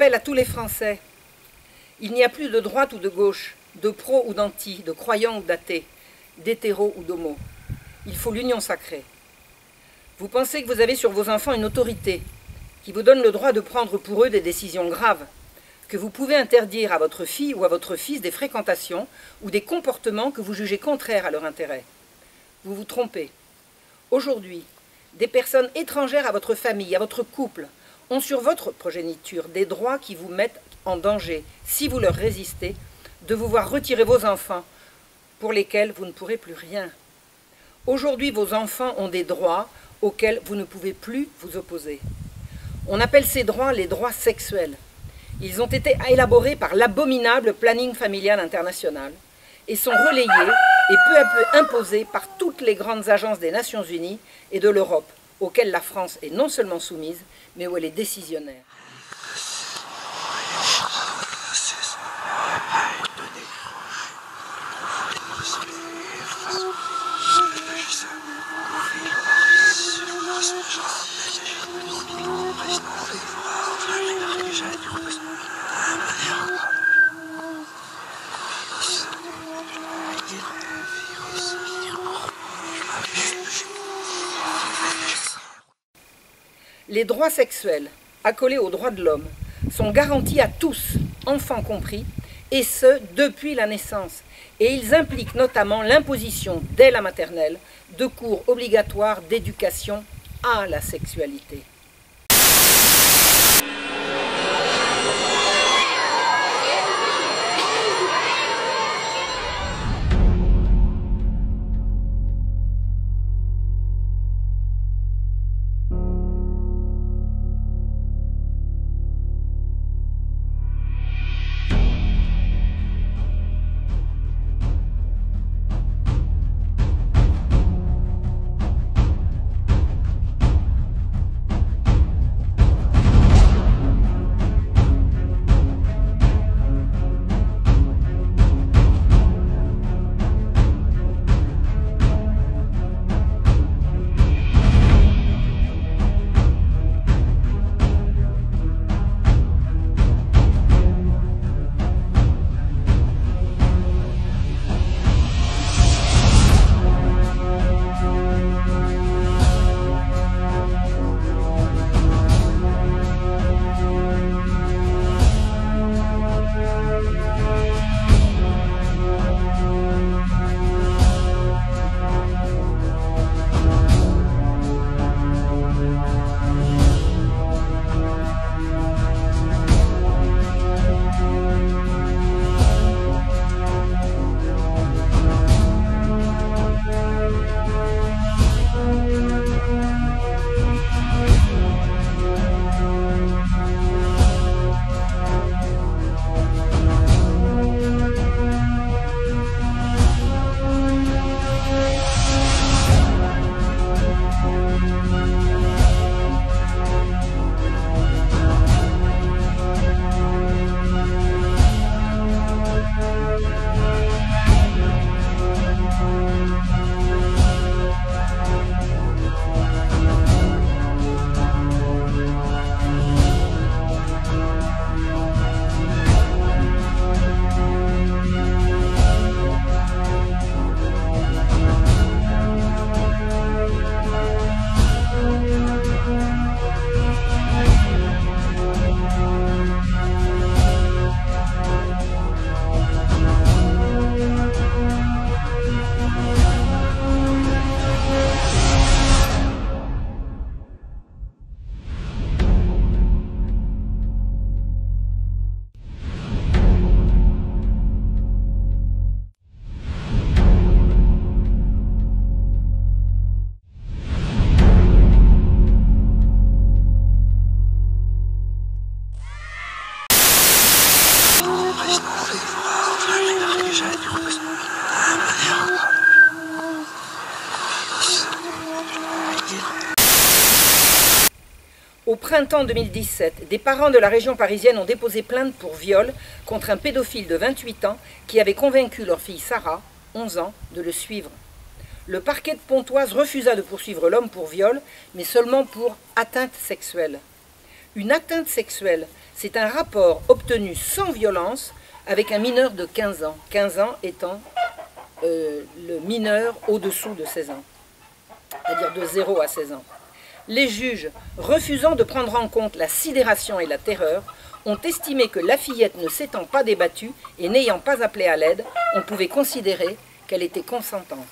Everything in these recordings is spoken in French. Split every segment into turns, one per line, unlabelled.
Appel à tous les Français. Il n'y a plus de droite ou de gauche, de pro ou d'anti, de croyants ou d'athées, d'hétéros ou d'homos. Il faut l'union sacrée. Vous pensez que vous avez sur vos enfants une autorité qui vous donne le droit de prendre pour eux des décisions graves, que vous pouvez interdire à votre fille ou à votre fils des fréquentations ou des comportements que vous jugez contraires à leur intérêt. Vous vous trompez. Aujourd'hui, des personnes étrangères à votre famille, à votre couple, ont sur votre progéniture des droits qui vous mettent en danger, si vous leur résistez, de vous voir retirer vos enfants, pour lesquels vous ne pourrez plus rien. Aujourd'hui, vos enfants ont des droits auxquels vous ne pouvez plus vous opposer. On appelle ces droits les droits sexuels. Ils ont été élaborés par l'abominable planning familial international et sont relayés et peu à peu imposés par toutes les grandes agences des Nations Unies et de l'Europe, auxquelles la France est non seulement soumise, mais où elle est décisionnaire. Les droits sexuels, accolés aux droits de l'homme, sont garantis à tous, enfants compris, et ce, depuis la naissance. Et ils impliquent notamment l'imposition, dès la maternelle, de cours obligatoires d'éducation à la sexualité. Au printemps 2017, des parents de la région parisienne ont déposé plainte pour viol contre un pédophile de 28 ans qui avait convaincu leur fille Sarah, 11 ans, de le suivre. Le parquet de Pontoise refusa de poursuivre l'homme pour viol, mais seulement pour atteinte sexuelle. Une atteinte sexuelle, C'est un rapport obtenu sans violence avec un mineur de 15 ans, 15 ans étant le mineur au-dessous de 16 ans, c'est-à-dire de 0 à 16 ans. Les juges, refusant de prendre en compte la sidération et la terreur, ont estimé que la fillette ne s'étant pas débattue et n'ayant pas appelé à l'aide, on pouvait considérer qu'elle était consentante.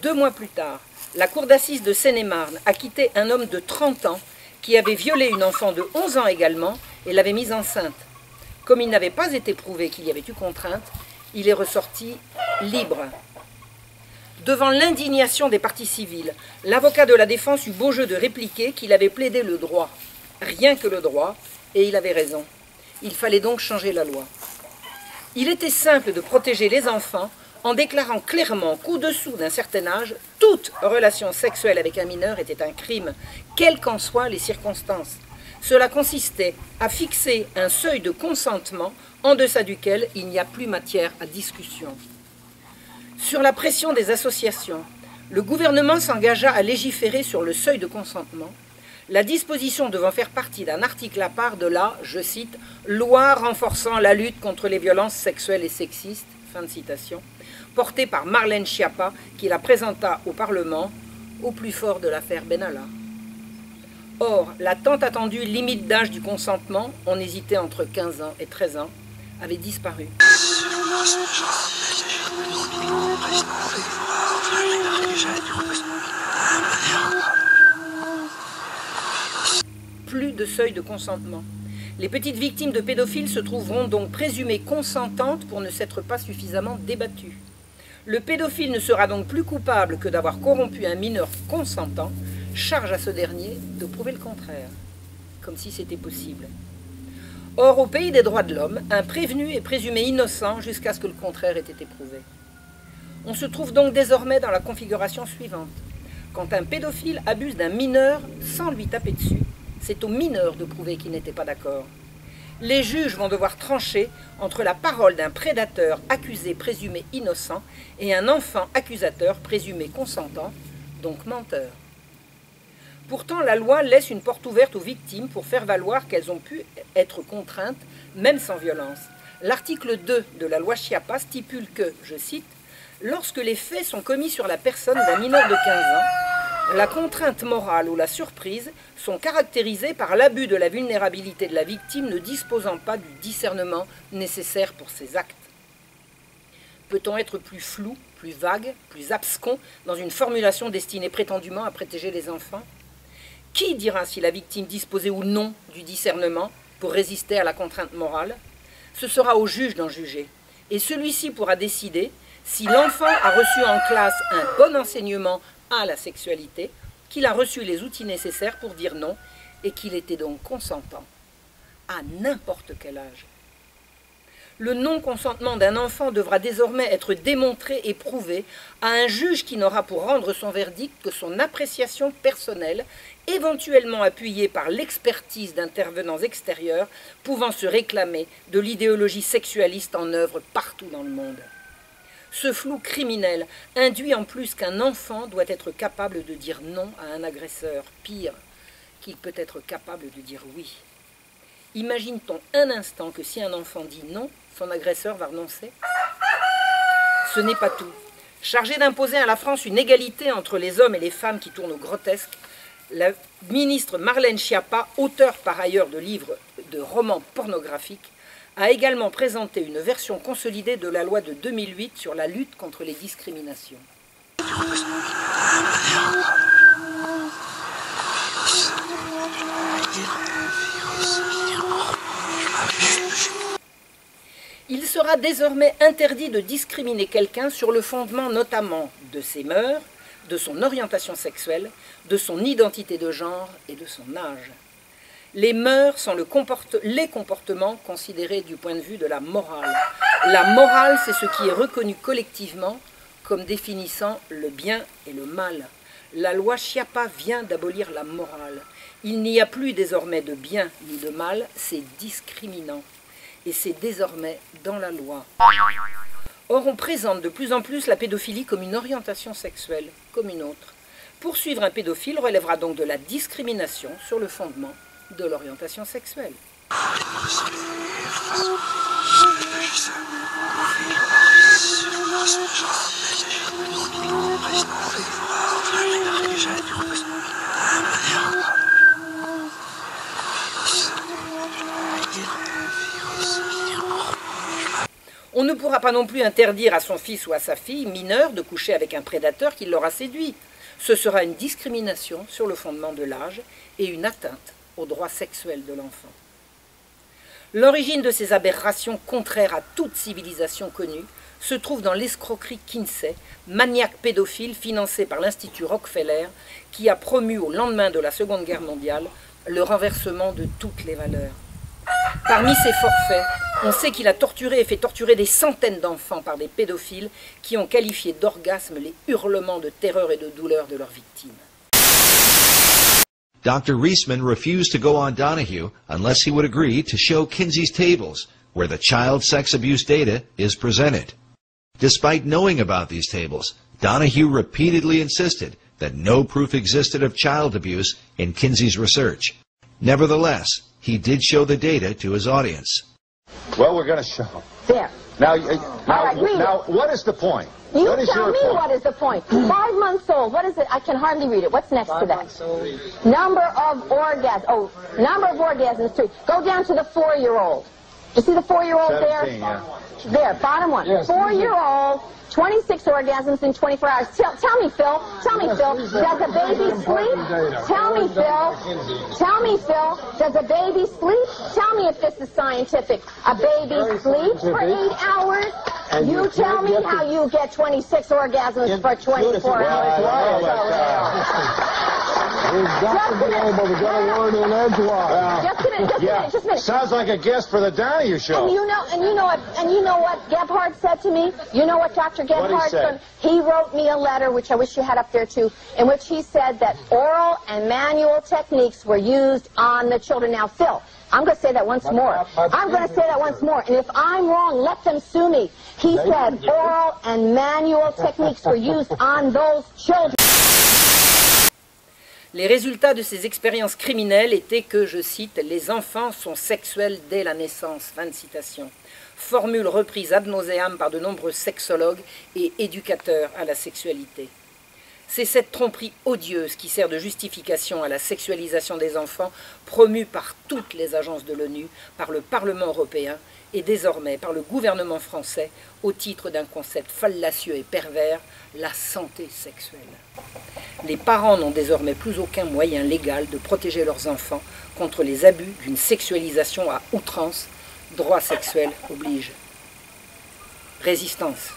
Deux mois plus tard, la cour d'assises de Seine-et-Marne acquittait un homme de 30 ans qui avait violé une enfant de 11 ans également et l'avait mise enceinte. Comme il n'avait pas été prouvé qu'il y avait eu contrainte, il est ressorti libre. Devant l'indignation des parties civiles, l'avocat de la défense eut beau jeu de répliquer qu'il avait plaidé le droit, rien que le droit, et il avait raison. Il fallait donc changer la loi. Il était simple de protéger les enfants en déclarant clairement qu'au-dessous d'un certain âge, toute relation sexuelle avec un mineur était un crime, quelles qu'en soient les circonstances. Cela consistait à fixer un seuil de consentement en deçà duquel il n'y a plus matière à discussion. Sur la pression des associations, le gouvernement s'engagea à légiférer sur le seuil de consentement, la disposition devant faire partie d'un article à part de la, je cite, « loi renforçant la lutte contre les violences sexuelles et sexistes », fin de citation, portée par Marlène Schiappa, qui la présenta au Parlement au plus fort de l'affaire Benalla. Or, la tant attendue limite d'âge du consentement, on hésitait entre 15 ans et 13 ans, avait disparu. Plus de seuil de consentement. Les petites victimes de pédophiles se trouveront donc présumées consentantes pour ne s'être pas suffisamment débattues. Le pédophile ne sera donc plus coupable que d'avoir corrompu un mineur consentant, charge à ce dernier de prouver le contraire, comme si c'était possible. Or, au pays des droits de l'homme, un prévenu est présumé innocent jusqu'à ce que le contraire ait été prouvé. On se trouve donc désormais dans la configuration suivante. Quand un pédophile abuse d'un mineur sans lui taper dessus, c'est au mineur de prouver qu'il n'était pas d'accord. Les juges vont devoir trancher entre la parole d'un prédateur accusé présumé innocent et un enfant accusateur présumé consentant, donc menteur. Pourtant, la loi laisse une porte ouverte aux victimes pour faire valoir qu'elles ont pu être contraintes, même sans violence. L'article 2 de la loi Schiappa stipule que, je cite, « Lorsque les faits sont commis sur la personne d'un mineur de 15 ans, la contrainte morale ou la surprise sont caractérisées par l'abus de la vulnérabilité de la victime ne disposant pas du discernement nécessaire pour ses actes. » Peut-on être plus flou, plus vague, plus abscon dans une formulation destinée prétendument à protéger les enfants? Qui dira si la victime disposait ou non du discernement pour résister à la contrainte morale? Ce sera au juge d'en juger, et celui-ci pourra décider si l'enfant a reçu en classe un bon enseignement à la sexualité, qu'il a reçu les outils nécessaires pour dire non, et qu'il était donc consentant, à n'importe quel âge. Le non-consentement d'un enfant devra désormais être démontré et prouvé à un juge qui n'aura pour rendre son verdict que son appréciation personnelle, éventuellement appuyée par l'expertise d'intervenants extérieurs pouvant se réclamer de l'idéologie sexualiste en œuvre partout dans le monde. Ce flou criminel induit en plus qu'un enfant doit être capable de dire non à un agresseur, pire, qu'il peut être capable de dire oui. Imagine-t-on un instant que si un enfant dit non, son agresseur va renoncer? Ce n'est pas tout. Chargée d'imposer à la France une égalité entre les hommes et les femmes qui tourne au grotesque, la ministre Marlène Schiappa, auteure par ailleurs de livres de romans pornographiques, a également présenté une version consolidée de la loi de 2008 sur la lutte contre les discriminations. Il sera désormais interdit de discriminer quelqu'un sur le fondement notamment de ses mœurs, de son orientation sexuelle, de son identité de genre et de son âge. Les mœurs sont les comportements considérés du point de vue de la morale. La morale, c'est ce qui est reconnu collectivement comme définissant le bien et le mal. La loi Schiappa vient d'abolir la morale. Il n'y a plus désormais de bien ni de mal, c'est discriminant. Et c'est désormais dans la loi. Or, on présente de plus en plus la pédophilie comme une orientation sexuelle, comme une autre. Poursuivre un pédophile relèvera donc de la discrimination sur le fondement de l'orientation sexuelle. On ne pourra pas non plus interdire à son fils ou à sa fille mineure de coucher avec un prédateur qui l'aura séduit. Ce sera une discrimination sur le fondement de l'âge et une atteinte aux droits sexuels de l'enfant. L'origine de ces aberrations contraires à toute civilisation connue se trouve dans l'escroquerie Kinsey, maniaque pédophile financé par l'Institut Rockefeller, qui a promu au lendemain de la Seconde Guerre mondiale le renversement de toutes les valeurs. Parmi ces forfaits, on sait qu'il a torturé et fait torturer des centaines d'enfants par des pédophiles qui ont qualifié d'orgasme les hurlements de terreur et de douleur de leurs victimes.
Dr. Reisman refused to go on Donahue unless he would agree to show Kinsey's tables, where the child sex abuse data is presented. Despite knowing about these tables, Donahue repeatedly insisted that no proof existed of child abuse in Kinsey's research. Nevertheless, he did show the data to his audience.
Well, we're going to show.
There.
Now, what is the point?
You
what is
tell
your
me
point?
what is the point. 5 months old. What is it? I can hardly read it. What's next to that? Number of orgasms. Oh, number of orgasms, too. Go down to the 4-year-old. You see the 4-year-old there?
17, yeah.
There, bottom one.
Yes.
4-year-old, 26 orgasms in 24 hours. Tell me, Phil. Tell me, Phil. Does a baby sleep? Tell me, Phil. Tell me, Phil. Does a baby sleep? Tell me if this is scientific. A baby sleeps for 8 hours?
And
You tell me how you get 26 orgasms for 24 hours.
We've got to be able to get a word in edgewise.
Just a minute, just a minute.
Sounds like a guest for the Donahue show.
And you know what Gebhardt said to me? You know what Dr. Gebhardt
said?
He wrote me a letter, which I wish you had up there too, in which he said that oral and manual techniques were used on the children. Now, Phil, I'm going to say that once more. I'm going to say that once more. And if I'm wrong, let them sue me. He said oral and manual techniques were used on those children.
Les résultats de ces expériences criminelles étaient que, je cite, « les enfants sont sexuels dès la naissance », fin de citation. Formule reprise ad nauseam par de nombreux sexologues et éducateurs à la sexualité. C'est cette tromperie odieuse qui sert de justification à la sexualisation des enfants promue par toutes les agences de l'ONU, par le Parlement européen et désormais par le gouvernement français au titre d'un concept fallacieux et pervers, la santé sexuelle. Les parents n'ont désormais plus aucun moyen légal de protéger leurs enfants contre les abus d'une sexualisation à outrance, droit sexuel oblige. Résistance.